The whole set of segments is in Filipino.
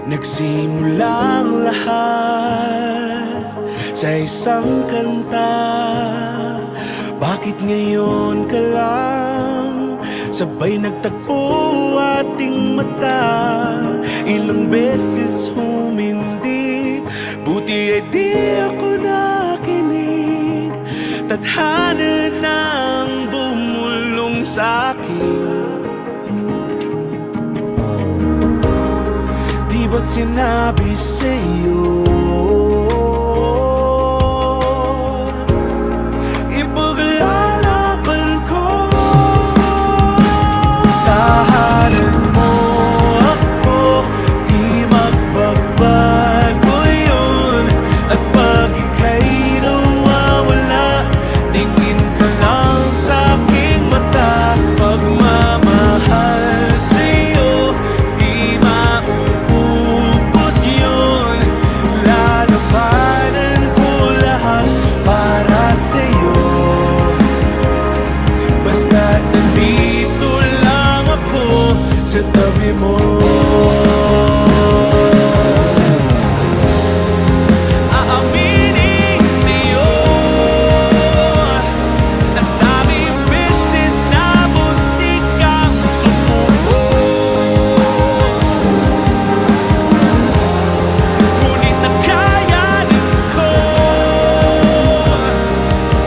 Nagsimulang lahat sa isang kanta. Bakit ngayon ka lang sabay nagtagpo ating mata? Ilang beses humindi, buti ay di ako nakinig. Tadhana nang bumulong sa'kin. Di ba't sinabi sa'yo ipaglalaban ko? Tahanan mo ako, di magbabago yun. At pag ika'y nawawala, tingin ka lang sa'king mata. Pagmamahal sa'yo, di mauubos yun. Lalabanan ko lahat para sa'yo. Basta't nandito lang ako sa tabi mo. Aaminin sa'yo, ang daming beses na muntik kang sumuko. Ngunit nakayanin ko,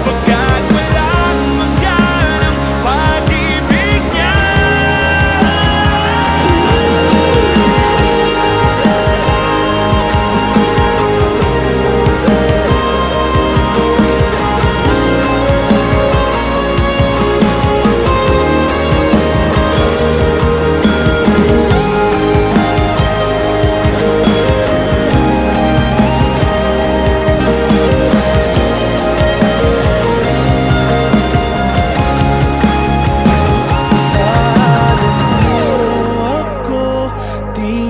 pagkat walang mangyan ang pag-ibig niya.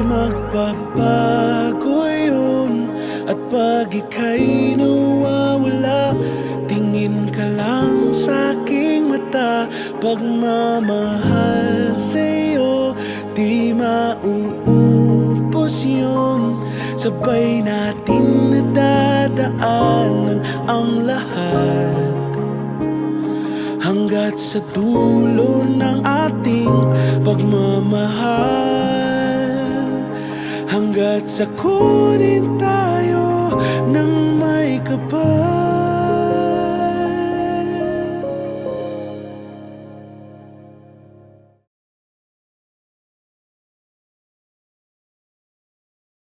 Magbabago yun. At pag ika'y nawawala, tingin ka lang sa'king mata. Pagmamahal sa'yo, di mauubos yun. Sabay natin nadadaanan ang lahat hanggat sa dulo ng ating pagmamahal. Hanggat sa kunin tayo ng may kapal.